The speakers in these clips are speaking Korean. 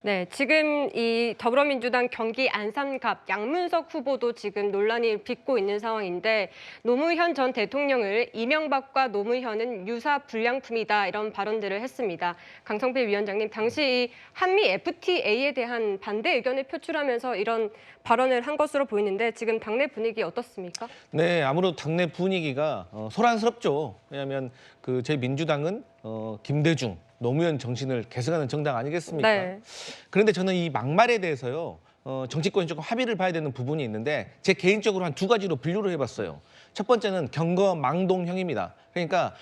네, 지금 이 더불어민주당 경기 안산갑 양문석 후보도 지금 논란이 빚고 있는 상황인데 노무현 전 대통령을 이명박과 노무현은 유사 불량품이다 이런 발언들을 했습니다. 강성필 위원장님, 당시 이 한미 FTA에 대한 반대 의견을 표출하면서 이런 발언을 한 것으로 보이는데 지금 당내 분위기 어떻습니까? 네, 아무래도 당내 분위기가 소란스럽죠. 왜냐하면 제 민주당은 김대중, 노무현 정신을 계승하는 정당 아니겠습니까? 네. 그런데 저는 이 막말에 대해서요. 정치권이 조금 합의를 봐야 되는 부분이 있는데 제 개인적으로 한 두 가지로 분류를 해봤어요. 첫 번째는 경거망동형입니다. 그러니까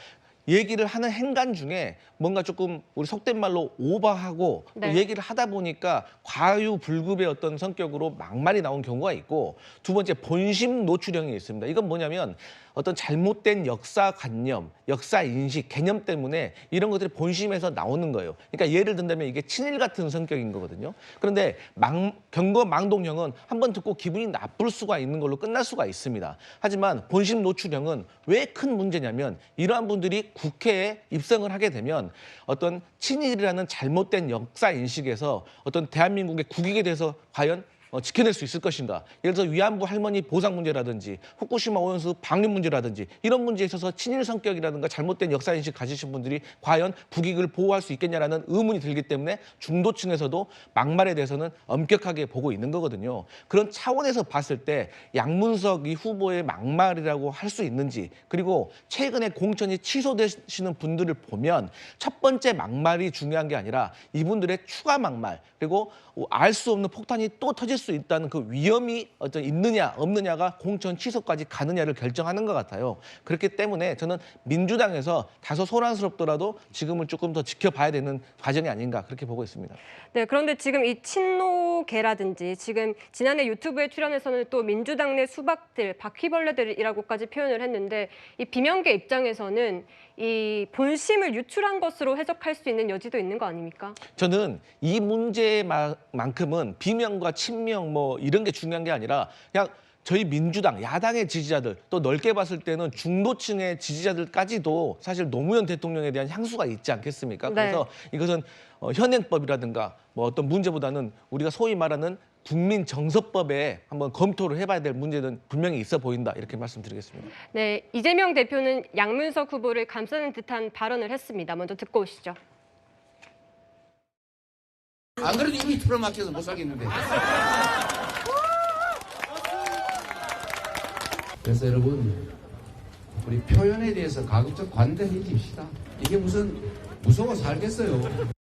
얘기를 하는 행간 중에 뭔가 조금 우리 속된 말로 오버하고 또 네. 얘기를 하다 보니까 과유불급의 어떤 성격으로 막말이 나온 경우가 있고, 두 번째 본심 노출형이 있습니다. 이건 뭐냐면 어떤 잘못된 역사관념, 역사인식, 개념 때문에 이런 것들이 본심에서 나오는 거예요. 그러니까 예를 든다면 이게 친일 같은 성격인 거거든요. 그런데 경거망동형은 한번 듣고 기분이 나쁠 수가 있는 걸로 끝날 수가 있습니다. 하지만 본심 노출형은 왜 큰 문제냐면 이러한 분들이 국회에 입성을 하게 되면 어떤 친일이라는 잘못된 역사인식에서 어떤 대한민국의 국익에 대해서 과연 지켜낼 수 있을 것인가. 예를 들어서 위안부 할머니 보상 문제라든지 후쿠시마 오염수 방류 문제라든지 이런 문제에 있어서 친일 성격이라든가 잘못된 역사인식 가지신 분들이 과연 국익을 보호할 수 있겠냐라는 의문이 들기 때문에 중도층에서도 막말에 대해서는 엄격하게 보고 있는 거거든요. 그런 차원에서 봤을 때 양문석 이 후보의 막말이라고 할 수 있는지, 그리고 최근에 공천이 취소되시는 분들을 보면 첫 번째 막말이 중요한 게 아니라 이분들의 추가 막말, 그리고 알 수 없는 폭탄이 또 터질 수 있다는 그 위험이 있느냐 없느냐가 공천 취소까지 가느냐를 결정하는 것 같아요. 그렇기 때문에 저는 민주당에서 다소 소란스럽더라도 지금은 조금 더 지켜봐야 되는 과정이 아닌가 그렇게 보고 있습니다. 네, 그런데 지금 이 친노계라든지 지금 지난해 유튜브에 출연해서는 또 민주당 내 수박들, 바퀴벌레들이라고까지 표현을 했는데 이 비명계 입장에서는 이 본심을 유출한 것으로 해석할 수 있는 여지도 있는 거 아닙니까? 저는 이 문제만큼은 비명과 친명 뭐 이런 게 중요한 게 아니라 그냥 저희 민주당, 야당의 지지자들, 또 넓게 봤을 때는 중도층의 지지자들까지도 사실 노무현 대통령에 대한 향수가 있지 않겠습니까? 네. 그래서 이것은 현행법이라든가 뭐 어떤 문제보다는 우리가 소위 말하는 국민 정서법에 한번 검토를 해봐야 될 문제는 분명히 있어 보인다, 이렇게 말씀드리겠습니다. 네, 이재명 대표는 양문석 후보를 감싸는 듯한 발언을 했습니다. 먼저 듣고 오시죠. 안 그래도 이미 틀어막혀서 못 살겠는데. 그래서 여러분, 우리 표현에 대해서 가급적 관대해 주십시다. 이게 무슨 무서워 살겠어요.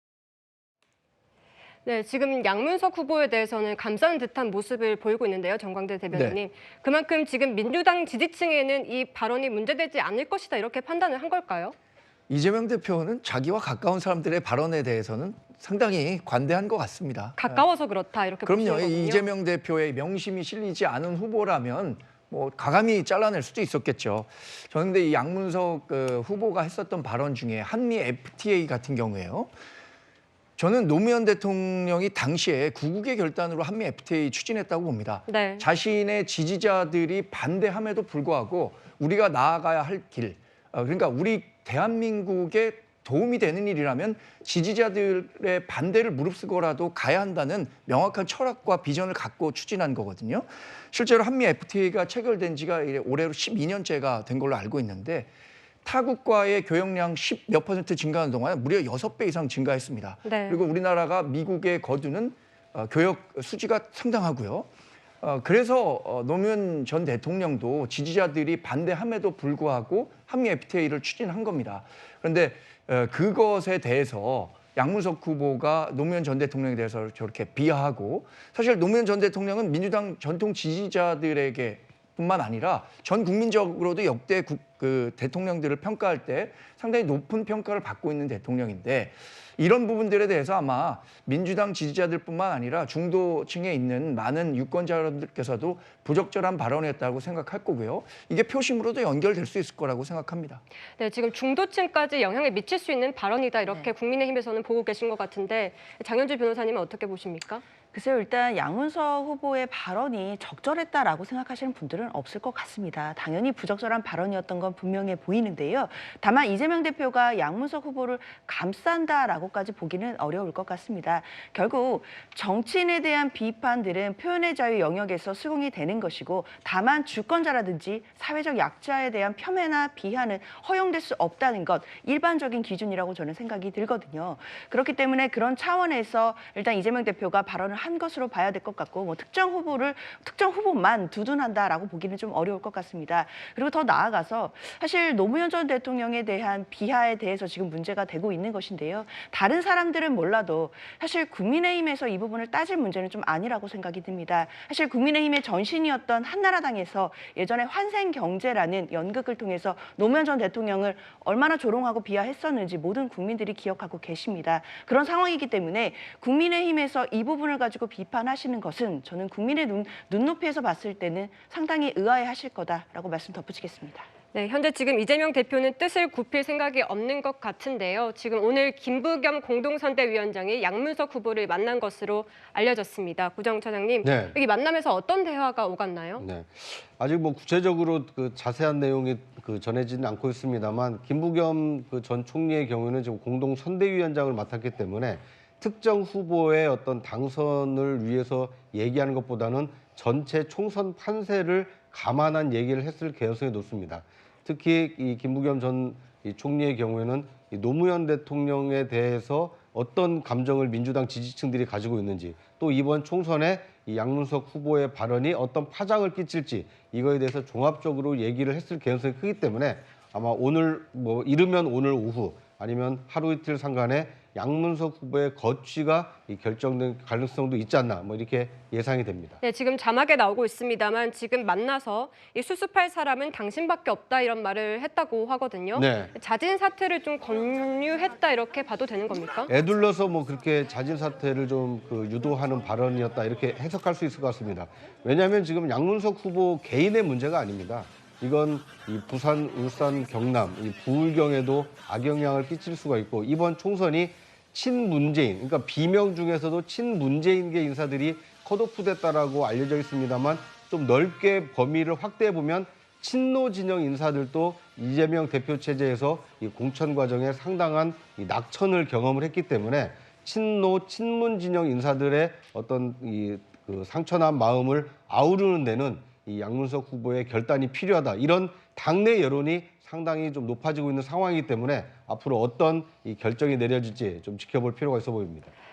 네, 지금 양문석 후보에 대해서는 감싸는 듯한 모습을 보이고 있는데요, 정광대 대변인님. 네. 그만큼 지금 민주당 지지층에는 이 발언이 문제되지 않을 것이다 이렇게 판단을 한 걸까요? 이재명 대표는 자기와 가까운 사람들의 발언에 대해서는 상당히 관대한 것 같습니다. 가까워서 그렇다 이렇게 보시는 그럼요. 거군요. 이재명 대표의 명심이 실리지 않은 후보라면 뭐 가감히 잘라낼 수도 있었겠죠. 저는 근데 이 양문석 후보가 했었던 발언 중에 한미 FTA 같은 경우에요. 저는 노무현 대통령이 당시에 구국의 결단으로 한미 FTA 추진했다고 봅니다. 네. 자신의 지지자들이 반대함에도 불구하고 우리가 나아가야 할 길, 그러니까 우리 대한민국에 도움이 되는 일이라면 지지자들의 반대를 무릅쓰고라도 가야 한다는 명확한 철학과 비전을 갖고 추진한 거거든요. 실제로 한미 FTA가 체결된 지가 올해로 12년째가 된 걸로 알고 있는데 타국과의 교역량 10몇 % 증가하는 동안 무려 6배 이상 증가했습니다. 네. 그리고 우리나라가 미국에 거두는 교역 수지가 상당하고요. 그래서 노무현 전 대통령도 지지자들이 반대함에도 불구하고 한미 FTA를 추진한 겁니다. 그런데 그것에 대해서 양문석 후보가 노무현 전 대통령에 대해서 저렇게 비하하고, 사실 노무현 전 대통령은 민주당 전통 지지자들에게 뿐만 아니라 전 국민적으로도 역대 대통령들을 평가할 때 상당히 높은 평가를 받고 있는 대통령인데, 이런 부분들에 대해서 아마 민주당 지지자들뿐만 아니라 중도층에 있는 많은 유권자분들께서도 부적절한 발언이었다고 생각할 거고요. 이게 표심으로도 연결될 수 있을 거라고 생각합니다. 네, 지금 중도층까지 영향을 미칠 수 있는 발언이다 이렇게 국민의힘에서는 보고 계신 것 같은데 장현주 변호사님은 어떻게 보십니까? 글쎄요, 일단 양문석 후보의 발언이 적절했다라고 생각하시는 분들은 없을 것 같습니다. 당연히 부적절한 발언이었던 건 분명해 보이는데요. 다만 이재명 대표가 양문석 후보를 감싼다라고까지 보기는 어려울 것 같습니다. 결국 정치인에 대한 비판들은 표현의 자유 영역에서 수긍이 되는 것이고, 다만 주권자라든지 사회적 약자에 대한 폄훼나 비하는 허용될 수 없다는 것, 일반적인 기준이라고 저는 생각이 들거든요. 그렇기 때문에 그런 차원에서 일단 이재명 대표가 발언을 한 것으로 봐야 될 것 같고, 뭐 특정 후보만 두둔한다라고 보기는 좀 어려울 것 같습니다. 그리고 더 나아가서 사실 노무현 전 대통령에 대한 비하에 대해서 지금 문제가 되고 있는 것인데요. 다른 사람들은 몰라도 사실 국민의힘에서 이 부분을 따질 문제는 좀 아니라고 생각이 듭니다. 사실 국민의힘의 전신이었던 한나라당에서 예전에 환생경제라는 연극을 통해서 노무현 전 대통령을 얼마나 조롱하고 비하했었는지 모든 국민들이 기억하고 계십니다. 그런 상황이기 때문에 국민의힘에서 이 부분을 가지고 비판하시는 것은 저는 국민의 눈높이에서 봤을 때는 상당히 의아해하실 거다라고 말씀 덧붙이겠습니다. 네, 현재 지금 이재명 대표는 뜻을 굽힐 생각이 없는 것 같은데요. 지금 오늘 김부겸 공동선대위원장이 양문석 후보를 만난 것으로 알려졌습니다. 구정 차장님, 네. 여기 만남에서 어떤 대화가 오갔나요? 네. 아직 뭐 구체적으로 그 자세한 내용이 전해지는 않고 있습니다만 김부겸 전 총리의 경우는 지금 공동 선대위원장을 맡았기 때문에 특정 후보의 어떤 당선을 위해서 얘기하는 것보다는 전체 총선 판세를 감안한 얘기를 했을 개연성이 높습니다. 특히 이 김부겸 전 총리의 경우에는 이 노무현 대통령에 대해서 어떤 감정을 민주당 지지층들이 가지고 있는지, 또 이번 총선에 이 양문석 후보의 발언이 어떤 파장을 끼칠지, 이거에 대해서 종합적으로 얘기를 했을 개연성이 크기 때문에 아마 오늘 이르면 오늘 오후 아니면 하루 이틀 상간에 양문석 후보의 거취가 결정된 가능성도 있지 않나, 이렇게 예상이 됩니다. 네, 지금 자막에 나오고 있습니다만 지금 만나서 이 수습할 사람은 당신밖에 없다 이런 말을 했다고 하거든요. 네. 자진 사퇴를 좀 권유했다 이렇게 봐도 되는 겁니까? 애둘러서 그렇게 자진 사퇴를 좀 유도하는 발언이었다, 이렇게 해석할 수 있을 것 같습니다. 왜냐하면 지금 양문석 후보 개인의 문제가 아닙니다. 이건 이 부산, 울산, 경남, 이 부울경에도 악영향을 끼칠 수가 있고, 이번 총선이 친문재인, 그러니까 비명 중에서도 친문재인계 인사들이 컷오프됐다라고 알려져 있습니다만, 좀 넓게 범위를 확대해 보면 친노 진영 인사들도 이재명 대표 체제에서 이 공천 과정에 상당한 이 낙천을 경험을 했기 때문에 친노 친문 진영 인사들의 어떤 상처난 마음을 아우르는 데는 이 양문석 후보의 결단이 필요하다, 이런 당내 여론이 상당히 좀 높아지고 있는 상황이기 때문에 앞으로 어떤 이 결정이 내려질지 좀 지켜볼 필요가 있어 보입니다.